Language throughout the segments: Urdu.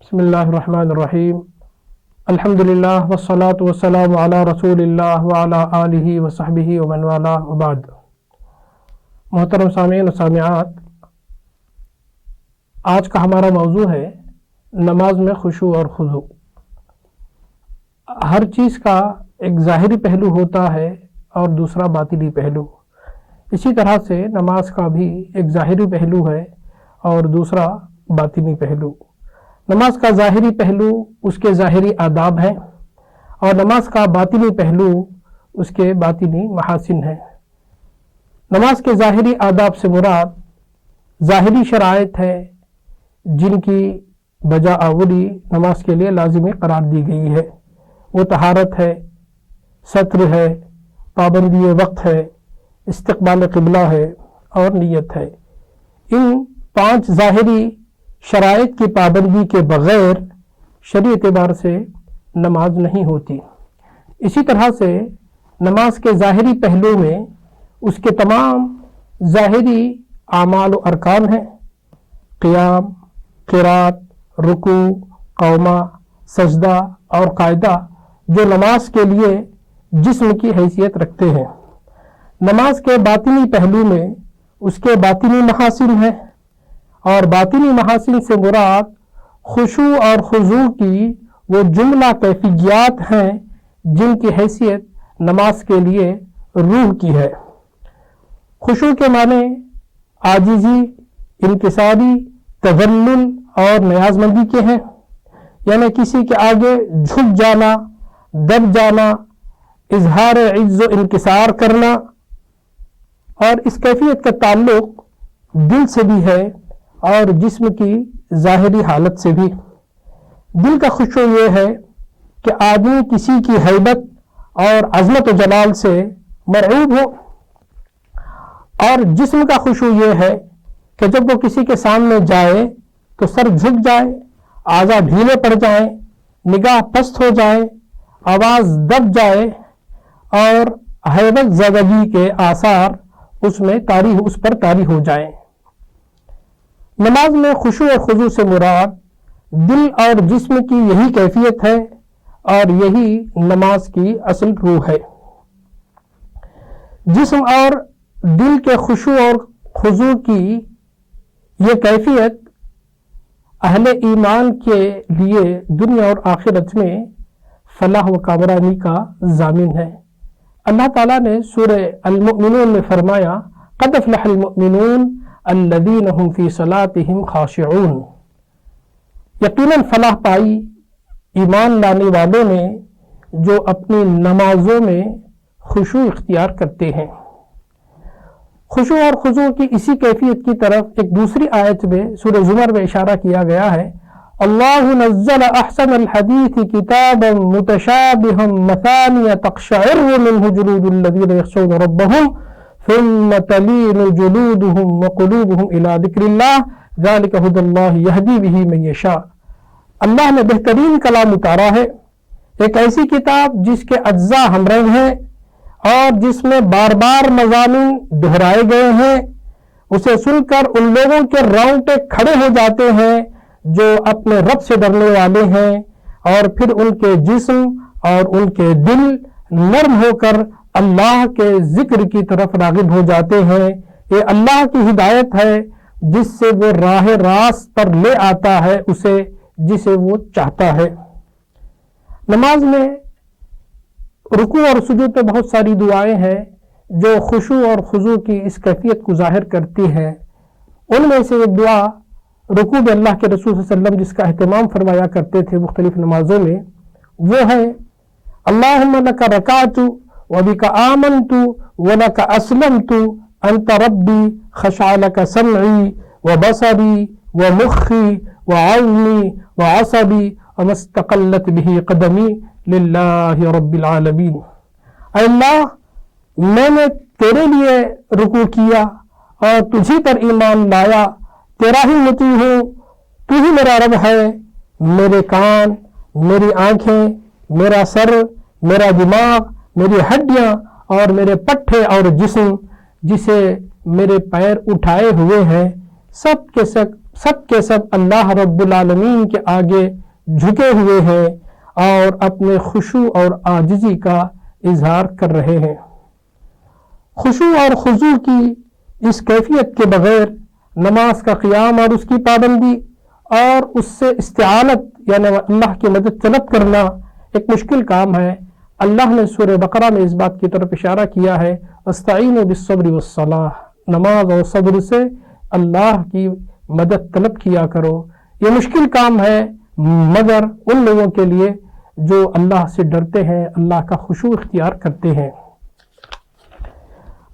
بسم اللہ الرحمن الرحیم الحمدللہ والصلاة والسلام علی رسول اللہ وعلی آلہ وصحبہ ومن والہ وبعد۔ محترم سامعین و سامعات، آج کا ہمارا موضوع ہے نماز میں خشوع اور خضوع۔ ہر چیز کا ایک ظاہری پہلو ہوتا ہے اور دوسرا باطنی پہلو، اسی طرح سے نماز کا بھی ایک ظاہری پہلو ہے اور دوسرا باطنی پہلو۔ نماز کا ظاہری پہلو اس کے ظاہری آداب ہیں اور نماز کا باطنی پہلو اس کے باطنی محاسن ہیں۔ نماز کے ظاہری آداب سے مراد ظاہری شرائط ہے جن کی بجا آوری نماز کے لیے لازمی قرار دی گئی ہے۔ وہ طہارت ہے، ستر ہے، پابندی وقت ہے، استقبال قبلہ ہے اور نیت ہے۔ ان 5 ظاہری شرائط کی پابندی کے بغیر شرعی اعتبار سے نماز نہیں ہوتی۔ اسی طرح سے نماز کے ظاہری پہلو میں اس کے تمام ظاہری اعمال و ارکان ہیں: قیام، قرات، رکوع، قومہ، سجدہ اور قاعدہ، جو نماز کے لیے جسم کی حیثیت رکھتے ہیں۔ نماز کے باطنی پہلو میں اس کے باطنی محاسن ہیں اور باطنی محاسن سے مراد خشوع اور خضوع کی وہ جملہ کیفیات ہیں جن کی حیثیت نماز کے لیے روح کی ہے۔ خشوع کے معنی عاجزی، انکساری، تذلل اور نیاز مندی کے ہیں، یعنی کسی کے آگے جھک جانا، دب جانا، اظہار عجز و انکسار کرنا، اور اس کیفیت کا تعلق دل سے بھی ہے اور جسم کی ظاہری حالت سے بھی۔ دل کا خشوع یہ ہے کہ آدمی کسی کی ہیبت اور عظمت و جلال سے مرعوب ہو، اور جسم کا خشوع یہ ہے کہ جب وہ کسی کے سامنے جائے تو سر جھک جائے، اعضاء ڈھیلے پڑ جائیں، نگاہ پست ہو جائے، آواز دب جائے اور ہیبت زدگی کے آثار اس پر طاری ہو جائیں۔ نماز میں خشوع اور خضوع سے مراد دل اور جسم کی یہی کیفیت ہے اور یہی نماز کی اصل روح ہے۔ جسم اور دل کے خشوع اور خضوع کی یہ کیفیت اہل ایمان کے لیے دنیا اور آخرت میں فلاح و کامرانی کا ضامن ہے۔ اللہ تعالیٰ نے سورہ المؤمنون میں فرمایا: قد افلح المؤمنون الذین هم فی صلاتهم خاشعون۔ یقیناً فلاح پائی ایمان لانے والوں نے جو اپنی نمازوں میں خشوع اختیار کرتے ہیں۔ خشوع اور خضوع کی اسی کیفیت کی طرف ایک دوسری آیت میں سورہ زمر میں اشارہ کیا گیا ہے: اللہ نزل احسن الحدیث کتابا متشابہا مثانیہ تقشعر منہ جلود الذین یخشون ربہم ثم تلین جلودہم وقلوبہم الی ذکر اللہ ذالک ھدی اللہ یہدی بہ من یشاء۔ اللہ نے بہترین کلام اتارا ہے، ایک ایسی کتاب جس کے اجزاء ہم رنگ ہیں اور جس میں بار بار مضامین دہرائے گئے ہیں۔ اسے سن کر ان لوگوں کے رونگٹے کھڑے ہو جاتے ہیں جو اپنے رب سے ڈرنے والے ہیں، اور پھر ان کے جسم اور ان کے دل نرم ہو کر اللہ کے ذکر کی طرف راغب ہو جاتے ہیں۔ یہ اللہ کی ہدایت ہے جس سے وہ راہ راست پر لے آتا ہے اسے جسے وہ چاہتا ہے۔ نماز میں رکوع اور سجود پہ بہت ساری دعائیں ہیں جو خشوع اور خضوع کی اس کیفیت کو ظاہر کرتی ہیں۔ ان میں سے ایک دعا رکوع میں اللہ کے رسول صلی اللہ علیہ وسلم جس کا اہتمام فرمایا کرتے تھے مختلف نمازوں میں، وہ ہے: اللہم لک رکعت وبک آمنت ولک اسلمت انت ربی خشع لک سمعی وبصری ومخی وعظمی وعصبی وما استقلت بہ قدمی للہ رب العالمین۔ اے اللہ، میں نے تیرے لیے رکوع کیا اور تجھی پر ایمان لایا، تیرا ہی مطیع ہوں، تو ہی میرا رب ہے۔ میرے کان، میری آنکھیں، میرا سر، میرا دماغ، میری ہڈیاں اور میرے پٹھے اور جسم جسے میرے پیر اٹھائے ہوئے ہیں، سب کے سب سب کے سب اللہ رب العالمین کے آگے جھکے ہوئے ہیں اور اپنے خشوع اور عاجزی کا اظہار کر رہے ہیں۔ خشوع اور خضوع کی اس کیفیت کے بغیر نماز کا قیام اور اس کی پابندی اور اس سے استعانت یعنی اللہ کی مدد طلب کرنا ایک مشکل کام ہے۔ اللہ نے سورہ بقرہ میں اس بات کی طرف اشارہ کیا ہے، وَاسْتَعِينُوا بِالصَّبْرِ وَالصَّلَاةِ، نماز اور صبر سے اللہ کی مدد طلب کیا کرو۔ یہ مشکل کام ہے مگر ان لوگوں کے لیے جو اللہ سے ڈرتے ہیں، اللہ کا خشوع اختیار کرتے ہیں۔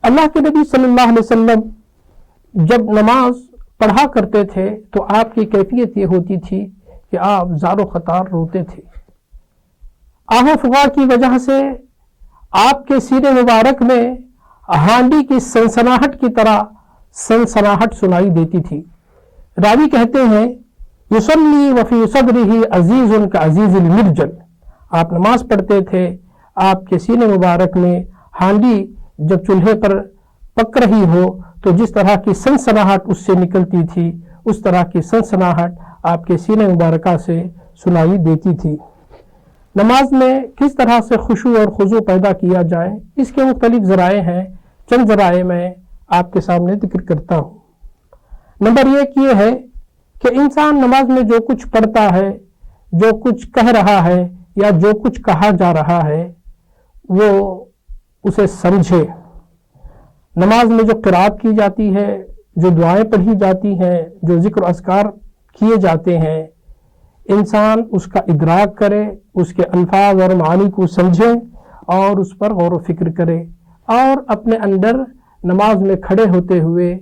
اللہ کے نبی صلی اللہ علیہ وسلم جب نماز پڑھا کرتے تھے تو آپ کی کیفیت یہ ہوتی تھی کہ آپ زار و خطار روتے تھے۔ آہ و فغاں کی وجہ سے آپ کے سینے مبارک میں ہانڈی کی سنسناہٹ کی طرح سنسناہٹ سنائی دیتی تھی۔ راوی کہتے ہیں یصلی وفی صدرہ عزیز کعزیز المرجل، آپ نماز پڑھتے تھے، آپ کے سینے مبارک میں ہانڈی جب چولہے پر پک رہی ہو تو جس طرح کی سنسناہٹ اس سے نکلتی تھی اس طرح کی سنسناہٹ آپ کے سینے مبارکہ سے سنائی دیتی تھی۔ نماز میں کس طرح سے خشوع اور خضوع پیدا کیا جائے، اس کے مختلف ذرائع ہیں، چند ذرائع میں آپ کے سامنے ذکر کرتا ہوں۔ نمبر ایک یہ ہے کہ انسان نماز میں جو کچھ پڑھتا ہے، جو کچھ کہہ رہا ہے یا جو کچھ کہا جا رہا ہے وہ اسے سمجھے۔ نماز میں جو قرات کی جاتی ہے، جو دعائیں پڑھی جاتی ہیں، جو ذکر و اذکار کیے جاتے ہیں، انسان اس کا ادراک کرے، اس کے الفاظ اور معانی کو سمجھے اور اس پر غور و فکر کرے اور اپنے اندر نماز میں کھڑے ہوتے ہوئے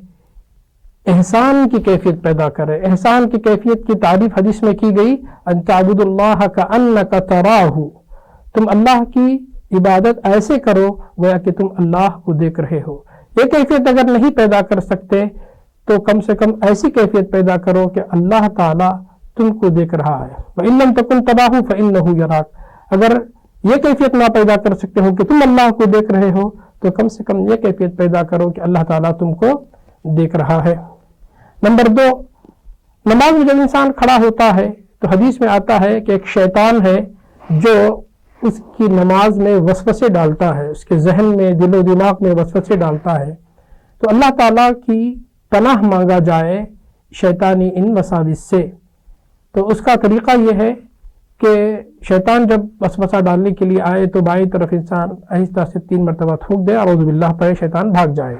احسان کی کیفیت پیدا کرے۔ احسان کی کیفیت کی تعریف حدیث میں کی گئی، ان تعبد اللہ کأنک تراہ، تم اللہ کی عبادت ایسے کرو گویا کہ تم اللہ کو دیکھ رہے ہو۔ یہ کیفیت اگر نہیں پیدا کر سکتے تو کم سے کم ایسی کیفیت پیدا کرو کہ اللہ تعالیٰ تم کو دیکھ رہا ہے۔ وَإِن لَمْ تَكُنْ تَرَاهُ فَإِنَّهُ يَرَاكَ، اگر یہ کیفیت نہ پیدا کر سکتے ہو کہ تم اللہ کو دیکھ رہے ہو تو کم سے کم یہ کیفیت پیدا کرو کہ اللہ تعالیٰ تم کو دیکھ رہا ہے۔ نمبر دو، نماز میں جب انسان کھڑا ہوتا ہے تو حدیث میں آتا ہے کہ ایک شیطان ہے جو اس کی نماز میں وسوسے ڈالتا ہے، اس کے ذہن میں دل و دماغ میں وسوسے ڈالتا ہے۔ تو اللہ تعالیٰ کی پناہ مانگا جائے شیطانی ان وساوس سے۔ تو اس کا طریقہ یہ ہے کہ شیطان جب وسوسہ ڈالنے کے لیے آئے تو بائیں طرف انسان آہستہ سے 3 مرتبہ تھوک دے، اعوذ باللہ پڑھے، شیطان بھاگ جائے۔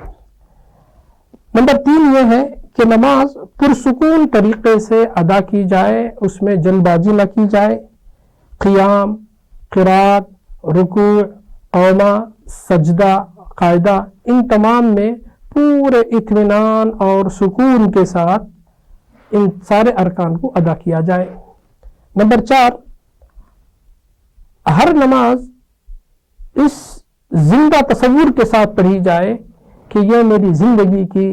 نمبر 3 یہ ہے کہ نماز پرسکون طریقے سے ادا کی جائے، اس میں جلد بازی نہ کی جائے۔ قیام، قرات، رکوع، قوما، سجدہ، قاعدہ، ان تمام میں پورے اطمینان اور سکون کے ساتھ ان سارے ارکان کو ادا کیا جائے۔ نمبر 4، ہر نماز اس زندہ تصور کے ساتھ پڑھی جائے کہ یہ میری زندگی کی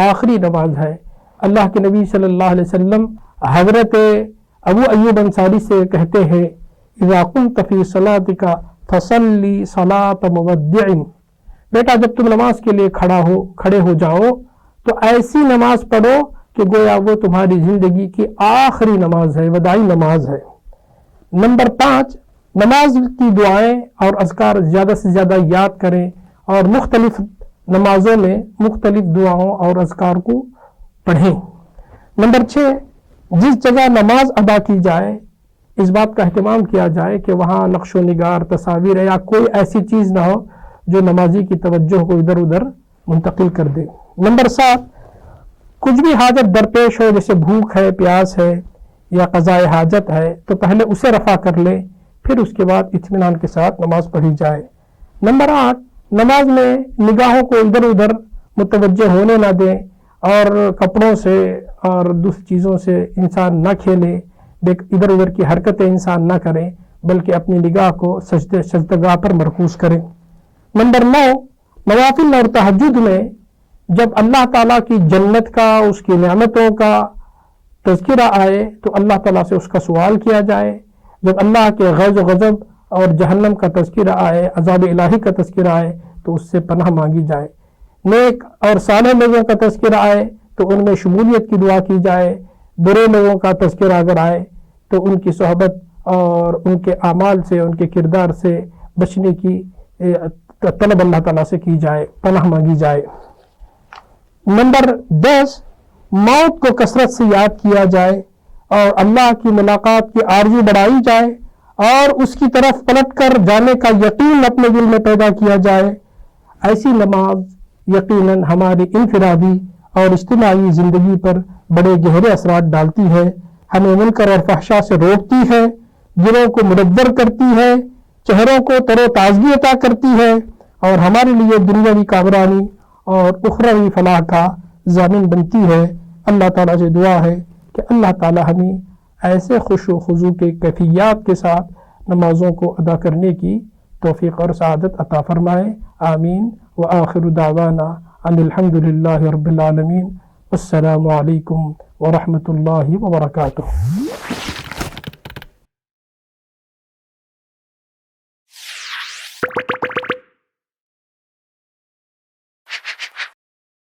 آخری نماز ہے۔ اللہ کے نبی صلی اللہ علیہ وسلم حضرت ابو ایوب انصاری سے کہتے ہیں، اذا قمت فی صلاتک فصلی صلاۃ مودع، بیٹا جب تم نماز کے لیے کھڑے ہو جاؤ تو ایسی نماز پڑھو کہ گویا وہ تمہاری زندگی کی آخری نماز ہے، وداعی نماز ہے۔ نمبر 5، نماز کی دعائیں اور اذکار زیادہ سے زیادہ یاد کریں اور مختلف نمازوں میں مختلف دعاؤں اور اذکار کو پڑھیں۔ نمبر 6، جس جگہ نماز ادا کی جائے اس بات کا اہتمام کیا جائے کہ وہاں نقش و نگار، تصاویر یا کوئی ایسی چیز نہ ہو جو نمازی کی توجہ کو ادھر ادھر منتقل کر دے۔ نمبر 7، کچھ بھی حاجت درپیش ہو جیسے بھوک ہے، پیاس ہے یا قضاء حاجت ہے تو پہلے اسے رفع کر لے، پھر اس کے بعد اطمینان کے ساتھ نماز پڑھی جائے۔ نمبر 8، نماز میں نگاہوں کو ادھر ادھر متوجہ ہونے نہ دیں اور کپڑوں سے اور دوسری چیزوں سے انسان نہ کھیلے، ادھر ادھر کی حرکتیں انسان نہ کریں بلکہ اپنی نگاہ کو سجدگاہ پر مرکوز کریں۔ نمبر 9، نوافل اور تہجد میں جب اللہ تعالیٰ کی جنت کا، اس کی نعمتوں کا تذکرہ آئے تو اللہ تعالیٰ سے اس کا سوال کیا جائے۔ جب اللہ کے غیظ و غضب اور جہنم کا تذکرہ آئے، عذاب الہی کا تذکرہ آئے تو اس سے پناہ مانگی جائے۔ نیک اور صالح لوگوں کا تذکرہ آئے تو ان میں شمولیت کی دعا کی جائے، برے لوگوں کا تذکرہ اگر آئے تو ان کی صحبت اور ان کے اعمال سے، ان کے کردار سے بچنے کی طلب اللہ تعالیٰ سے کی جائے، پناہ مانگی جائے۔ نمبر 10، موت کو کثرت سے یاد کیا جائے اور اللہ کی ملاقات کی آرزو بڑھائی جائے اور اس کی طرف پلٹ کر جانے کا یقین اپنے دل میں پیدا کیا جائے۔ ایسی نماز یقیناً ہماری انفرادی اور اجتماعی زندگی پر بڑے گہرے اثرات ڈالتی ہے، ہمیں منکر اور فحشا سے روکتی ہے، دلوں کو منور کرتی ہے، چہروں کو تر و تازگی عطا کرتی ہے اور ہمارے لیے دنیاوی کامرانی اور اخروی فلاح کا ضامن بنتی ہے۔ اللہ تعالیٰ سے دعا ہے کہ اللہ تعالیٰ ہمیں ایسے خوش و خضوع کے کیفیات کے ساتھ نمازوں کو ادا کرنے کی توفیق اور سعادت عطا فرمائے، آمین۔ وآخر دعوانا ان الحمد للہ رب العالمین۔ السلام علیکم ورحمۃ اللہ وبرکاتہ۔